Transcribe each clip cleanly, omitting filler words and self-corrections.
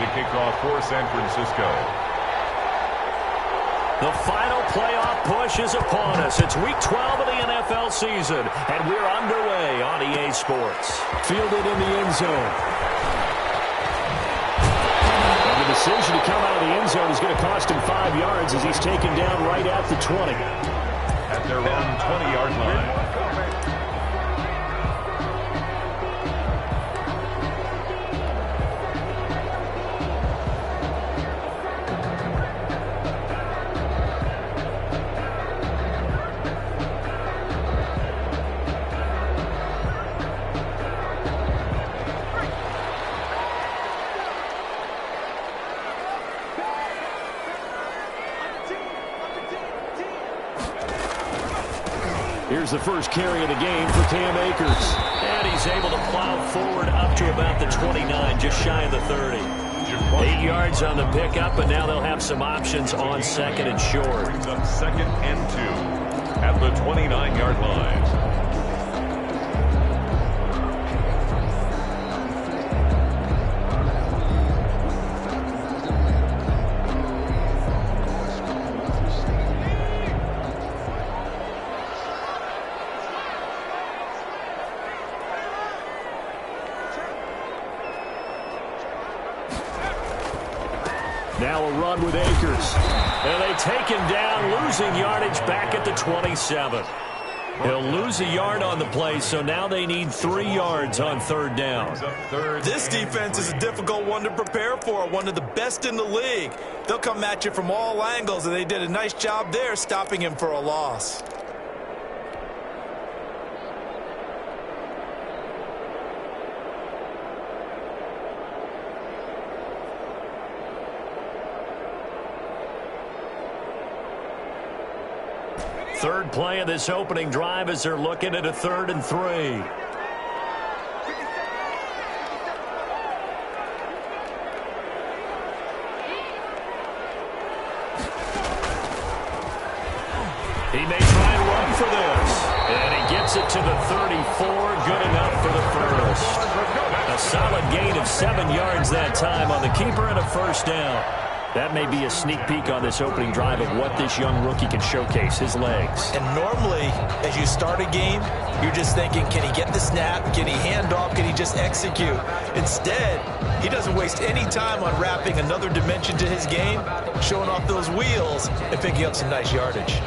to kick off for San Francisco. The final playoff push is upon us. It's Week 12 of the NFL season, and we're underway on EA Sports. Fielded in the end zone. And the decision to come out of the end zone is going to cost him 5 yards as he's taken down right at the 20. At their own 20-yard line. Here's the first carry of the game for Cam Akers. And he's able to plow forward up to about the 29, just shy of the 30. 8 yards on the pickup, and now they'll have some options on second and short. Brings up 2nd and 2 at the 29-yard line. Now a run with Akers. And they take him down, losing yardage back at the 27. He'll lose a yard on the play, so now they need 3 yards on 3rd down. This defense is a difficult one to prepare for, one of the best in the league. They'll come at you from all angles, and they did a nice job there stopping him for a loss. Third play of this opening drive as they're looking at a 3rd and 3. He may try and run for this. And he gets it to the 34. Good enough for the first. A solid gain of 7 yards that time on the keeper and a 1st down. That may be a sneak peek on this opening drive of what this young rookie can showcase, his legs. And normally, as you start a game, you're just thinking, can he get the snap? Can he hand off? Can he just execute? Instead, he doesn't waste any time on wrapping another dimension to his game, showing off those wheels, and picking up some nice yardage.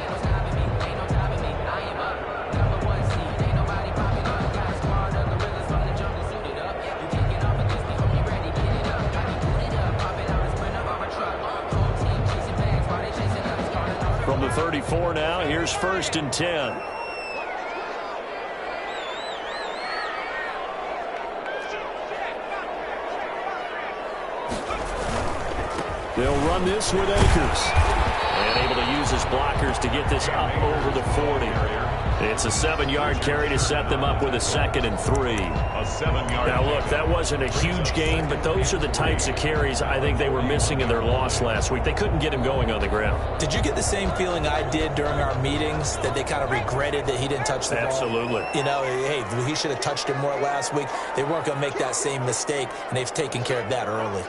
From the 34 now, here's 1st and 10. They'll run this with Akers. And able to use his blockers to get this up over the 40. It's a 7-yard carry to set them up with a 2nd and 3. A 7-yard. Now, look, that wasn't a huge gain, but those are the types of carries I think they were missing in their loss last week. They couldn't get him going on the ground. Did you get the same feeling I did during our meetings, that they kind of regretted that he didn't touch the ball? Absolutely. You know, hey, he should have touched it more last week. They weren't going to make that same mistake, and they've taken care of that early.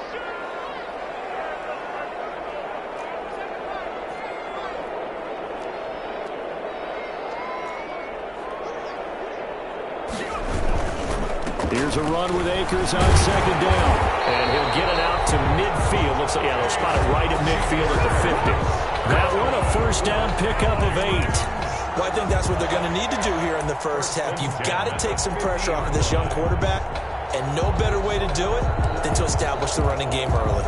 Here's a run with Akers on 2nd down. And he'll get it out to midfield. Looks like, yeah, they'll spot it right at midfield at the 50. That one a 1st down pickup of 8. Well, I think that's what they're going to need to do here in the first half. You've got to take some pressure off of this young quarterback, and no better way to do it than to establish the running game early.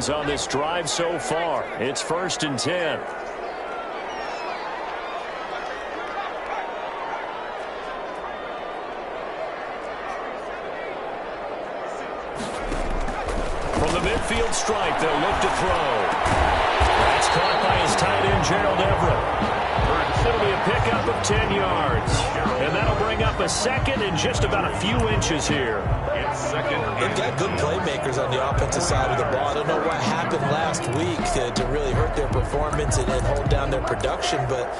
On this drive so far. It's 1st and 10. From the midfield stripe, they'll look to throw. That's caught by his tight end, Gerald Everett. It'll be a pickup of 10 yards. And that'll bring up a second and just about a few inches here. It's second. They've got good playmakers on the offensive side of the ball. I don't know what happened last week to really hurt their performance and hold down their production, but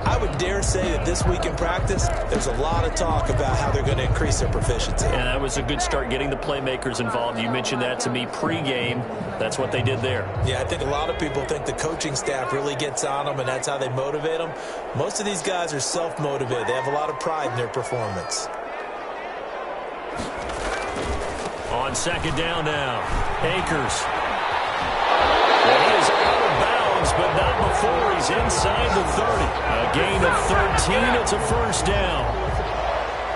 I would dare say that this week in practice, there's a lot of talk about how they're going to increase their proficiency. And that was a good start getting the playmakers involved. You mentioned that to me pregame. That's what they did there. Yeah, I think a lot of people think the coaching staff really gets on them, and that's how they motivate them. Most of these guys are self-motivated. They have a lot of pride in their performance. On second down now, Akers. Well, he is out of bounds, but not before he's inside the 30. A gain of 13. It's a first down.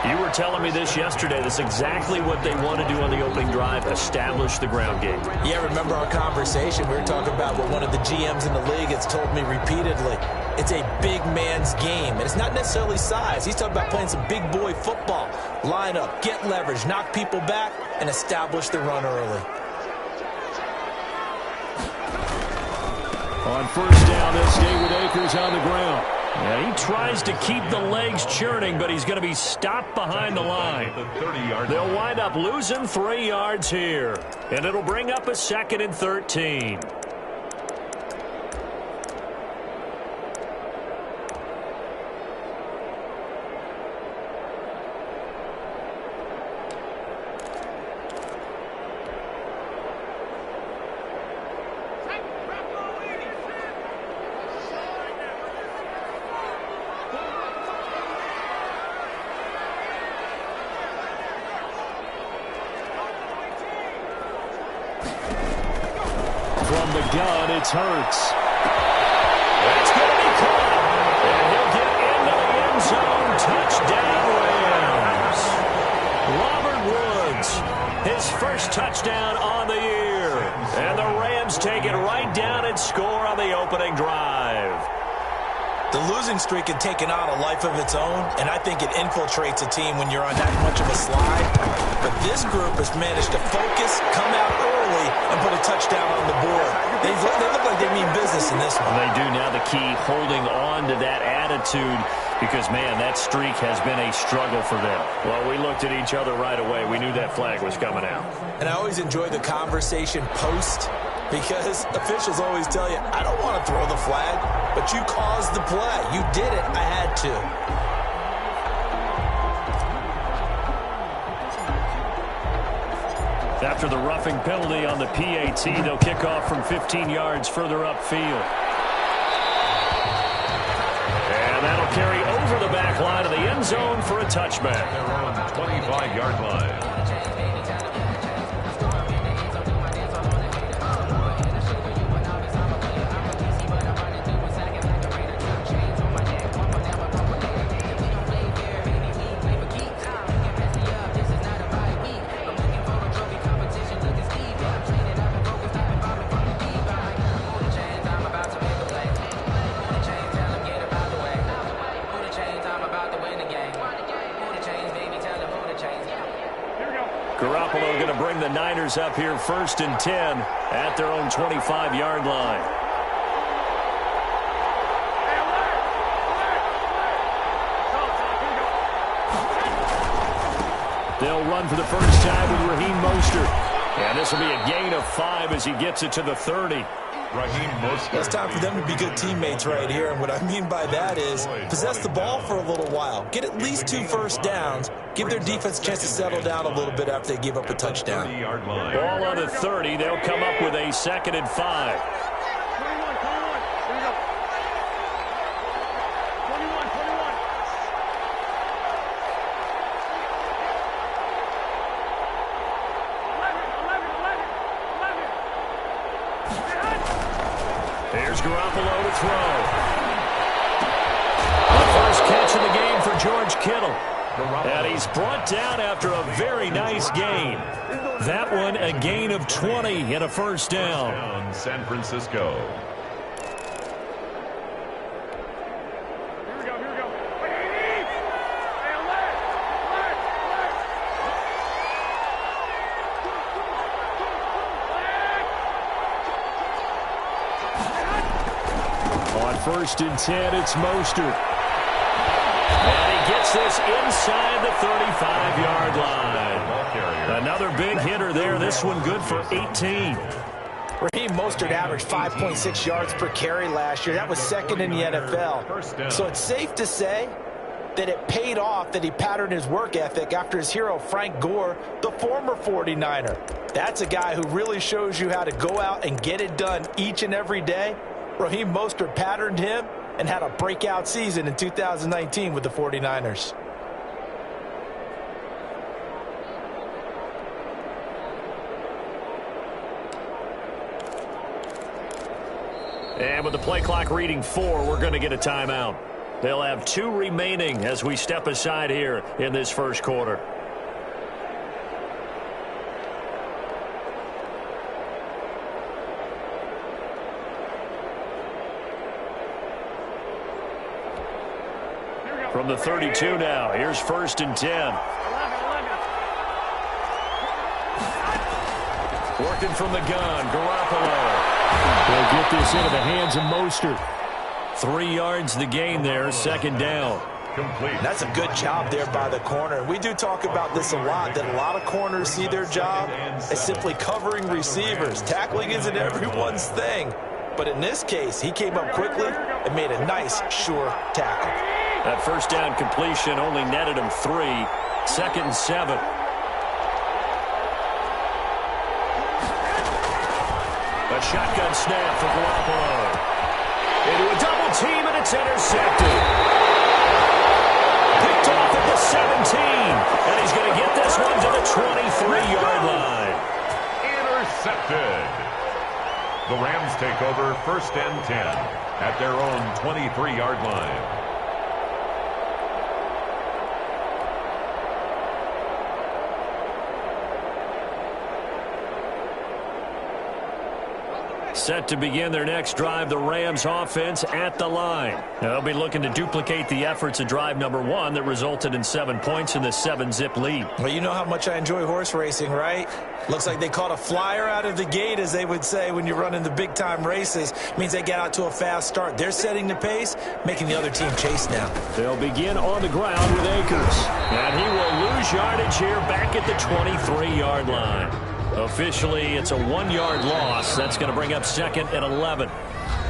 You were telling me this yesterday. That's exactly what they want to do on the opening drive, establish the ground game. Yeah, remember our conversation? We were talking about what one of the GMs in the league has told me repeatedly. It's a big man's game, and it's not necessarily size. He's talking about playing some big boy football. Line up, get leverage, knock people back, and establish the run early. On first down, they'll stay with Akers on the ground. Yeah, he tries to keep the legs churning, but he's going to be stopped behind the line. They'll wind up losing 3 yards here, and it'll bring up a second and 13. From the gun, it's Hurts. That's going to be caught. And he'll get into the end zone. Touchdown, Rams. Robert Woods, his first touchdown on the year. And the Rams take it right down and score on the opening drive. The losing streak had taken on a life of its own, and I think it infiltrates a team when you're on that much of a slide. But this group has managed to focus, come out early, and put a touchdown on the board. They look like they mean business in this one. They do. Now the key, holding on to that attitude, because, man, that streak has been a struggle for them. Well, we looked at each other right away. We knew that flag was coming out. And I always enjoy the conversation post, because officials always tell you, I don't want to throw the flag, but you caused the play. You did it. I had to. After the roughing penalty on the PAT, they'll kick off from 15 yards further upfield. And that'll carry over the back line of the end zone for a touchback. They're on the 25-yard line. Garoppolo going to bring the Niners up here 1st and 10 at their own 25-yard line. They'll run for the first time with Raheem Mostert. And this will be a gain of 5 as he gets it to the 30. Raheem Mostert. It's time for them to be good teammates right here. And what I mean by that is possess the ball for a little while. Get at least 2 first downs. Give their defense a chance to settle down a little bit after they give up a touchdown. Ball on the 30. They'll come up with a 2nd and 5. Here's Garoppolo to throw. The first catch of the game for George Kittle. And he's brought down after a very nice gain. That one a gain of 20 and a first down. San Francisco. first and 10. It's Mostert. And he gets this inside the 35-yard line. Another big hitter there. This one good for 18. Raheem Mostert averaged 5.6 yards per carry last year. That was second in the NFL. So it's safe to say that it paid off that he patterned his work ethic after his hero Frank Gore, the former 49er. That's a guy who really shows you how to go out and get it done each and every day. Raheem Mostert patterned him and had a breakout season in 2019 with the 49ers. And with the play clock reading 4, we're going to get a timeout. They'll have 2 remaining as we step aside here in this first quarter. From the 32 now, here's first and 10. Working from the gun, Garoppolo. They'll get this into the hands of Mostert. 3 yards the gain there, second down. Complete. That's a good job there by the corner. We do talk about this a lot, that a lot of corners see their job as simply covering receivers. Tackling isn't everyone's thing. But in this case, he came up quickly and made a nice, sure tackle. That first down completion only netted him 3. Second and 7. A shotgun snap for Garoppolo. Into a double team, and it's intercepted. Picked off at the 17. And he's going to get this one to the 23-yard line. Intercepted. The Rams take over first and 10 at their own 23-yard line. Set to begin their next drive, the Rams offense at the line. They'll be looking to duplicate the efforts of drive number 1 that resulted in 7 points in the 7-zip lead. Well, you know how much I enjoy horse racing, right? Looks like they caught a flyer out of the gate, as they would say when you're running the big-time races. Means they get out to a fast start. They're setting the pace, making the other team chase now. They'll begin on the ground with Akers. And he will lose yardage here back at the 23-yard line. Officially, it's a 1-yard loss. That's going to bring up second and 11.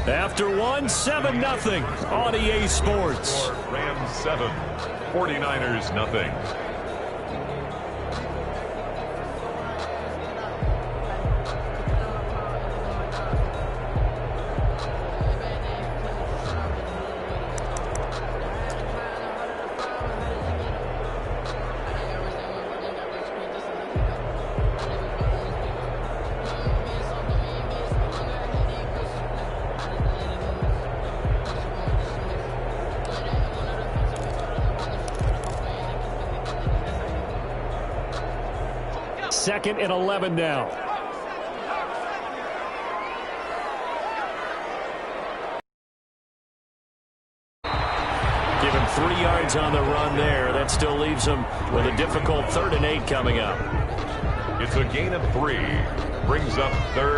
After 1, 7-0 on EA Sports. Rams 7, 49ers nothing. Second and 11 now. Give him 3 yards on the run there. That still leaves him with a difficult 3rd and 8 coming up. It's a gain of 3. Brings up third.